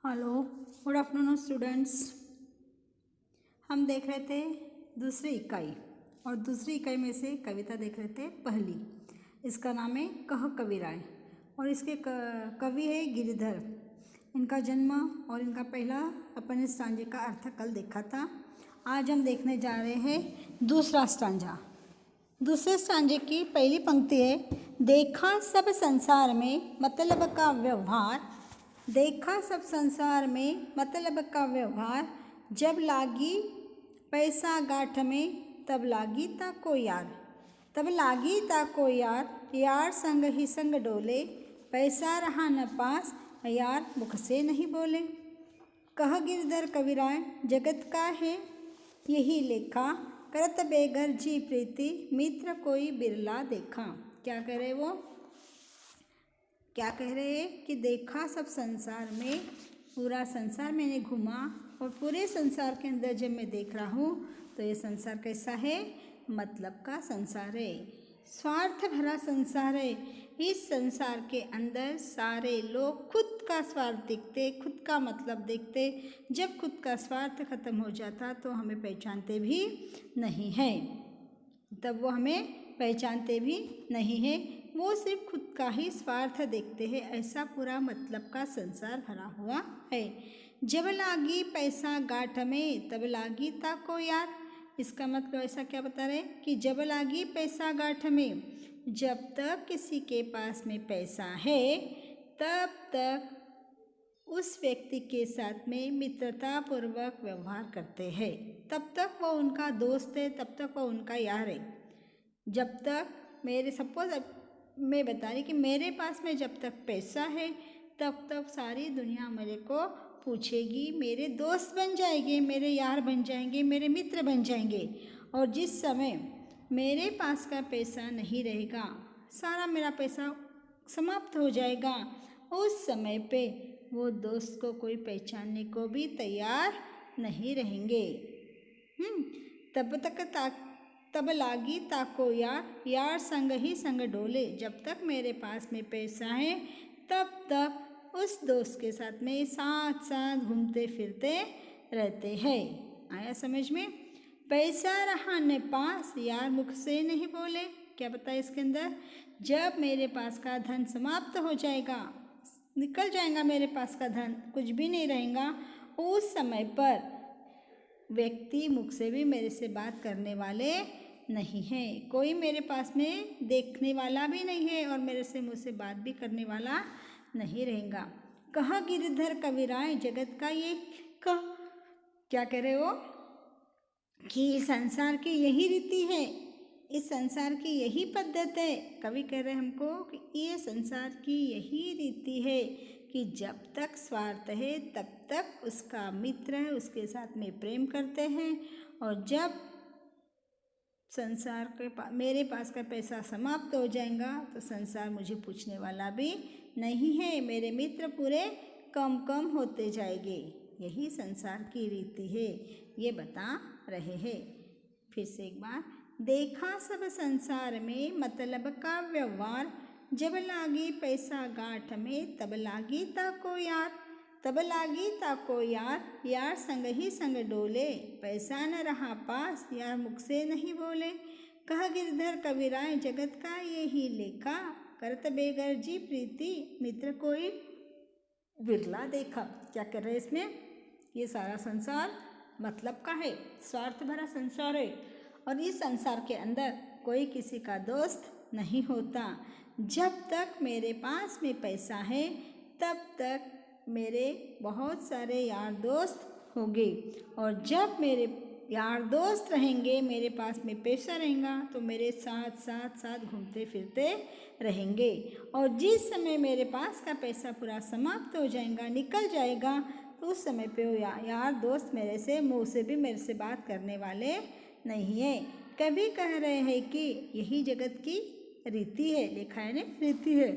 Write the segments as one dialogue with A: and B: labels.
A: Hello, good afternoon students. हम देख रहे थे दूसरी इकाई और दूसरी इकाई में से कविता देख रहे थे पहली। इसका नाम है कह कविराय और इसके कवि है गिरिधर। इनका जन्म और इनका पहला अपन स्टांजे का अर्थ कल देखा था। आज हम देखने जा रहे हैं दूसरा स्टांजा। दूसरे स्टांजे की पहली पंक्ति है, देखा सब संसार में मतलब का व्यवहार। देखा सब संसार में मतलब का व्यवहार, जब लागी पैसा गांठ में तब लागी ताको यार। तब लागी ताको यार, यार संग ही संग डोले। पैसा रहा न पास, यार मुख से नहीं बोले। कह गिरधर कविराय जगत का है यही लेखा। करत बेगर जी प्रीति, मित्र कोई बिरला देखा। क्या कह रहे वो? क्या कह रहे हैं कि देखा सब संसार में, पूरा संसार मैंने घूमा और पूरे संसार के अंदर जब मैं देख रहा हूँ तो ये संसार कैसा है? मतलब का संसार है, स्वार्थ भरा संसार है। इस संसार के अंदर सारे लोग खुद का स्वार्थ देखते, खुद का मतलब देखते। जब खुद का स्वार्थ खत्म हो जाता तो हमें पहचानते भी नहीं है, तब वो हमें पहचानते भी नहीं है। वो सिर्फ खुद का ही स्वार्थ देखते हैं। ऐसा पूरा मतलब का संसार भरा हुआ है। जब लागी पैसा गांठ में तब लागी ताको यार। इसका मतलब ऐसा क्या बता रहे कि जब लागी पैसा गांठ में, जब तक किसी के पास में पैसा है तब तक उस व्यक्ति के साथ में मित्रता पूर्वक व्यवहार करते हैं। तब तक वो उनका दोस्त है, तब तक वो उनका यार है। जब तक मेरे सपोज मैं बता रही कि मेरे पास में जब तक पैसा है तब तक सारी दुनिया मेरे को पूछेगी, मेरे दोस्त बन जाएंगे, मेरे यार बन जाएंगे, मेरे मित्र बन जाएंगे। और जिस समय मेरे पास का पैसा नहीं रहेगा, सारा मेरा पैसा समाप्त हो जाएगा, उस समय पे वो दोस्त को कोई पहचानने को भी तैयार नहीं रहेंगे। तब लागी ताको यार, यार संग ही संग डोले। जब तक मेरे पास में पैसा है तब तक उस दोस्त के साथ में साथ साथ घूमते फिरते रहते हैं। आया समझ में? पैसा रहा न पास, यार मुख से नहीं बोले। क्या बताया इसके अंदर? जब मेरे पास का धन समाप्त हो जाएगा, निकल जाएगा मेरे पास का धन, कुछ भी नहीं रहेगा, उस समय पर व्यक्ति मुख से भी मेरे से बात करने वाले नहीं है। कोई मेरे पास में देखने वाला भी नहीं है और मेरे से मुझसे बात भी करने वाला नहीं रहेगा। कहा गिरधर कविराय जगत का ये क्या कह रहे हो कि संसार की यही रीति है, इस संसार की यही पद्धत है। कवि कह रहे हमको कि ये संसार की यही रीति है कि जब तक स्वार्थ है तब तक उसका मित्र है, उसके साथ में प्रेम करते हैं, और जब संसार के मेरे पास का पैसा समाप्त हो जाएगा तो संसार मुझे पूछने वाला भी नहीं है, मेरे मित्र पूरे कम कम होते जाएंगे। यही संसार की रीति है, ये बता रहे हैं। फिर से एक बार, देखा सब संसार में मतलब का व्यवहार, जब लागी पैसा गांठ में तब लागी ताको यार। तब लागी ताको यार, यार संग ही संग डोले। पैसा न रहा पास, यार मुख से नहीं बोले। कह गिरधर कविराय जगत का यही लेखा। करत बेगर जी प्रीति, मित्र कोई बिरला देखा। क्या कर रहे इसमें? ये सारा संसार मतलब का है, स्वार्थ भरा संसार है और इस संसार के अंदर कोई किसी का दोस्त नहीं होता। जब तक मेरे पास में पैसा है तब तक मेरे बहुत सारे यार दोस्त होंगे, और जब मेरे यार दोस्त रहेंगे, मेरे पास में पैसा रहेगा तो मेरे साथ साथ साथ घूमते फिरते रहेंगे। और जिस समय मेरे पास का पैसा पूरा समाप्त हो जाएगा, निकल जाएगा, तो उस समय पे वो यार दोस्त मेरे से मुँह से भी मेरे से बात करने वाले नहीं है। कभी कह रहे हैं कि यही जगत की रीति है, लिखा है ना रीति है।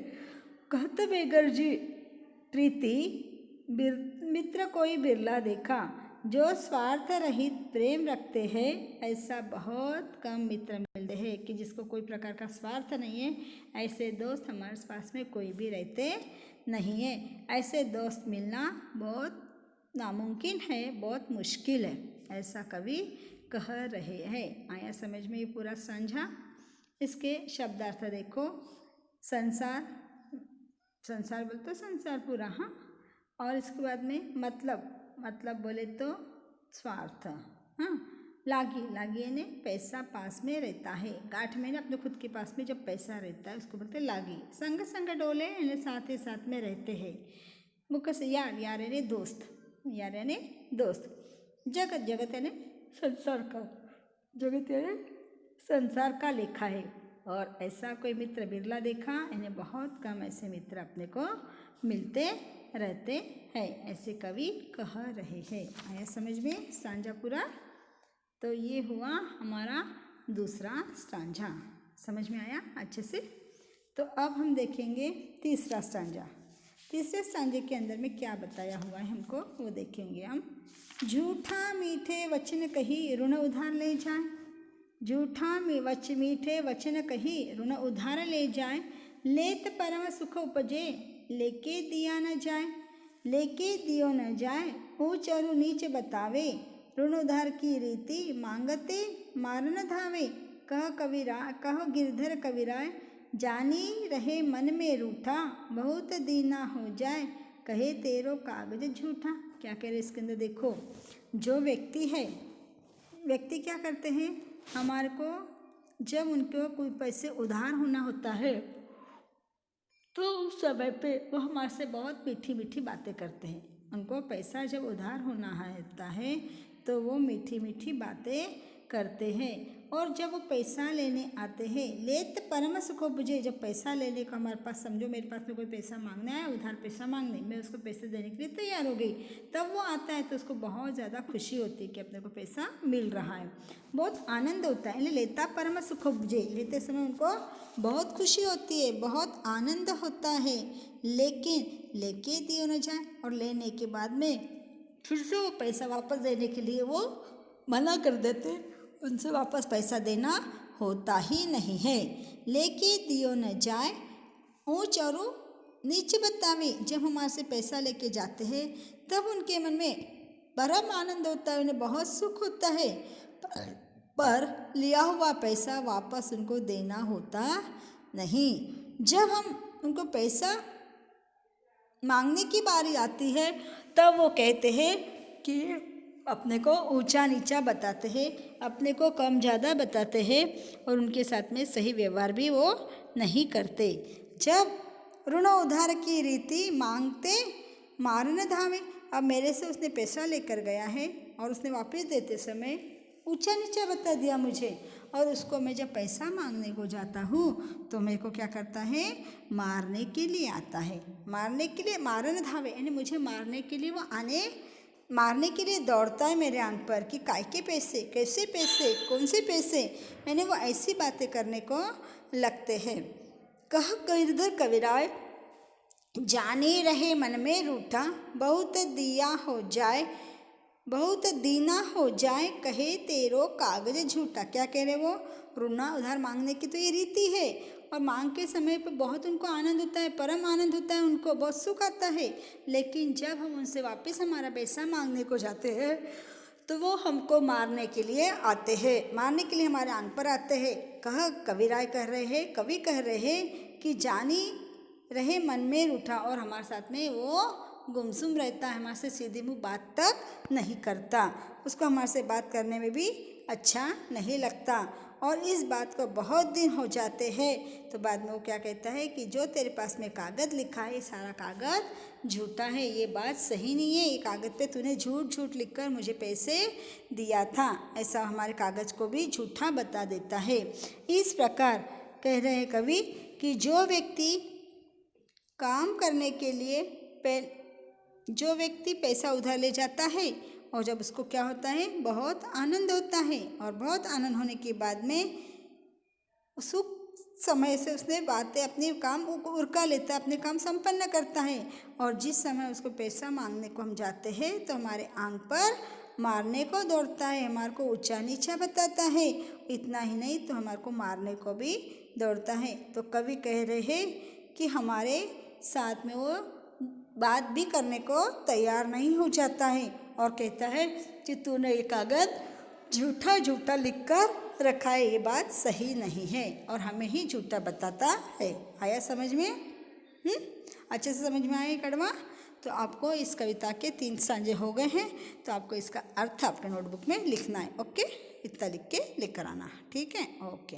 A: कहत बेगर जी प्रीति, मित्र कोई बिरला देखा। जो स्वार्थ रहित प्रेम रखते हैं ऐसा बहुत कम मित्र मिलते हैं, कि जिसको कोई प्रकार का स्वार्थ नहीं है, ऐसे दोस्त हमारे पास में कोई भी रहते नहीं है। ऐसे दोस्त मिलना बहुत नामुमकिन है, बहुत मुश्किल है, ऐसा कवि कह रहे हैं। आया समझ में ये पूरा समझा। इसके शब्दार्थ देखो। संसार, संसार बोलते संसार पूरा, हाँ। और इसके बाद में मतलब बोले तो स्वार्थ, हाँ। लागी, लागी यानी पैसा पास में रहता है, गांठ में ना अपने खुद के पास में जब पैसा रहता है उसको बोलते लागी। संग संग डोले यानी साथ ही साथ में रहते हैं। मुख्य से यार, यार यानी दोस्त, यार यानी दोस्त। जगत, जगत यानी संसार का, जगत यानी संसार का लिखा है। और ऐसा कोई मित्र बिरला देखा, इन्हें बहुत कम ऐसे मित्र अपने को मिलते रहते हैं, ऐसे कवि कह रहे हैं। आया समझ में स्टांजा पूरा। तो ये हुआ हमारा दूसरा स्टांजा, समझ में आया अच्छे से। तो अब हम देखेंगे तीसरा स्टांजा। तीसरे स्टांजे के अंदर में क्या बताया हुआ है हमको वो देखेंगे हम। झूठा मीठे वचन कही ऋण उधार ले जाए, झूठा मीठे वचन कही ऋण उधार ले जाए, लेत परम सुख उपजे लेके दिया न जाए, लेके दियो न जाए, ऊंच और नीच बतावे, ऋण उधार की रीति मांगते मारन धावे। कह गिरधर कविराय, जानी रहे मन में रूठा, बहुत दीना हो जाए, कहे तेरो कागज झूठा। क्या कह रहे इसके अंदर देखो। जो व्यक्ति है, व्यक्ति क्या करते हैं, हमारे को जब उनको कोई पैसे उधार होना होता है तो उस समय पे वो हमारे से बहुत मीठी मीठी बातें करते हैं। उनको पैसा जब उधार होता है तो वो मीठी मीठी बातें करते हैं। और जब वो पैसा लेने आते हैं, लेत परम सुख बुझे, जब पैसा लेने को हमारे पास, समझो मेरे पास में कोई पैसा मांगना है, उधार पैसा मांगने, मैं उसको पैसे देने के लिए तैयार हो गई, तब वो आता है तो उसको बहुत ज़्यादा खुशी होती है कि अपने को पैसा मिल रहा है, बहुत आनंद होता है। लेता परम सुख बुझे, लेते समय उनको बहुत खुशी होती है, बहुत आनंद होता है। लेकिन लेके दियो न जाए, और लेने के बाद में फिर से वो पैसा वापस देने के लिए वो मना कर देते, उनसे वापस पैसा देना होता ही नहीं है। लेके दियो न जाए, ऊंच और नीचे बतावे। जब हमारे से पैसा लेके जाते हैं तब उनके मन में परम आनंद होता है, उन्हें बहुत सुख होता है, पर लिया हुआ पैसा वापस उनको देना होता नहीं। जब हम उनको पैसा मांगने की बारी आती है तब वो कहते हैं कि अपने को ऊंचा नीचा बताते हैं, अपने को कम ज़्यादा बताते हैं, और उनके साथ में सही व्यवहार भी वो नहीं करते। जब ऋण उधार की रीति मांगते मारन धावे, अब मेरे से उसने पैसा लेकर गया है और उसने वापस देते समय ऊंचा नीचा बता दिया मुझे, और उसको मैं जब पैसा मांगने को जाता हूँ तो मेरे को क्या करता है, मारने के लिए आता है। मारने के लिए, मारन धावे यानी मुझे मारने के लिए वो मारने के लिए दौड़ता है मेरे आंख पर कि काय के पैसे, कैसे पैसे, कौन से पैसे, यानी वो ऐसी बातें करने को लगते हैं। कह गिरधर कविराय, जाने रहे मन में रूठा, बहुत दिया हो जाए, बहुत दीना हो जाए, कहे तेरो कागज झूठा। क्या कह रहे वो, ऋण उधार मांगने की तो ये रीति है, और मांग के समय पे बहुत उनको आनंद होता है, परम आनंद होता है, उनको बहुत सुख आता है। लेकिन जब हम उनसे वापस हमारा पैसा मांगने को जाते हैं तो वो हमको मारने के लिए आते हैं, मारने के लिए हमारे आंग पर आते हैं। कविराय कह रहे हैं, कवि कह रहे हैं कि जानी रहे मन में रूठा, और हमारे साथ में वो गुमसुम रहता है, हमारे से सीधी मुँह बात तक नहीं करता, उसको हमारे से बात करने में भी अच्छा नहीं लगता। और इस बात को बहुत दिन हो जाते हैं तो बाद में वो क्या कहता है कि जो तेरे पास में कागज़ लिखा है, सारा कागज़ झूठा है, ये बात सही नहीं है, ये कागज़ पे तूने झूठ झूठ लिखकर मुझे पैसे दिया था, ऐसा हमारे कागज़ को भी झूठा बता देता है। इस प्रकार कह रहे हैं कवि कि जो व्यक्ति काम करने के लिए जो व्यक्ति पैसा उधार ले जाता है और जब उसको क्या होता है, बहुत आनंद होता है, और बहुत आनंद होने के बाद में सुख समय से उसने बातें अपने काम उरका लेता है, अपने काम संपन्न करता है। और जिस समय उसको पैसा मांगने को हम जाते हैं तो हमारे आंख पर मारने को दौड़ता है, हमारे को ऊंचा नीचा बताता है। इतना ही नहीं तो हमारे को मारने को भी दौड़ता है। तो कवि कह रहे हैं कि हमारे साथ में वो बात भी करने को तैयार नहीं हो जाता है और कहता है कि तूने ये कागज़ झूठा झूठा लिख कर रखा है, ये बात सही नहीं है और हमें ही झूठा बताता है। आया समझ में? अच्छे से समझ में आया कड़वा? तो आपको इस कविता के 3 सांझे हो गए हैं, तो आपको इसका अर्थ आपके नोटबुक में लिखना है। ओके, इतना लिख के लेकर आना। ठीक है, ओके।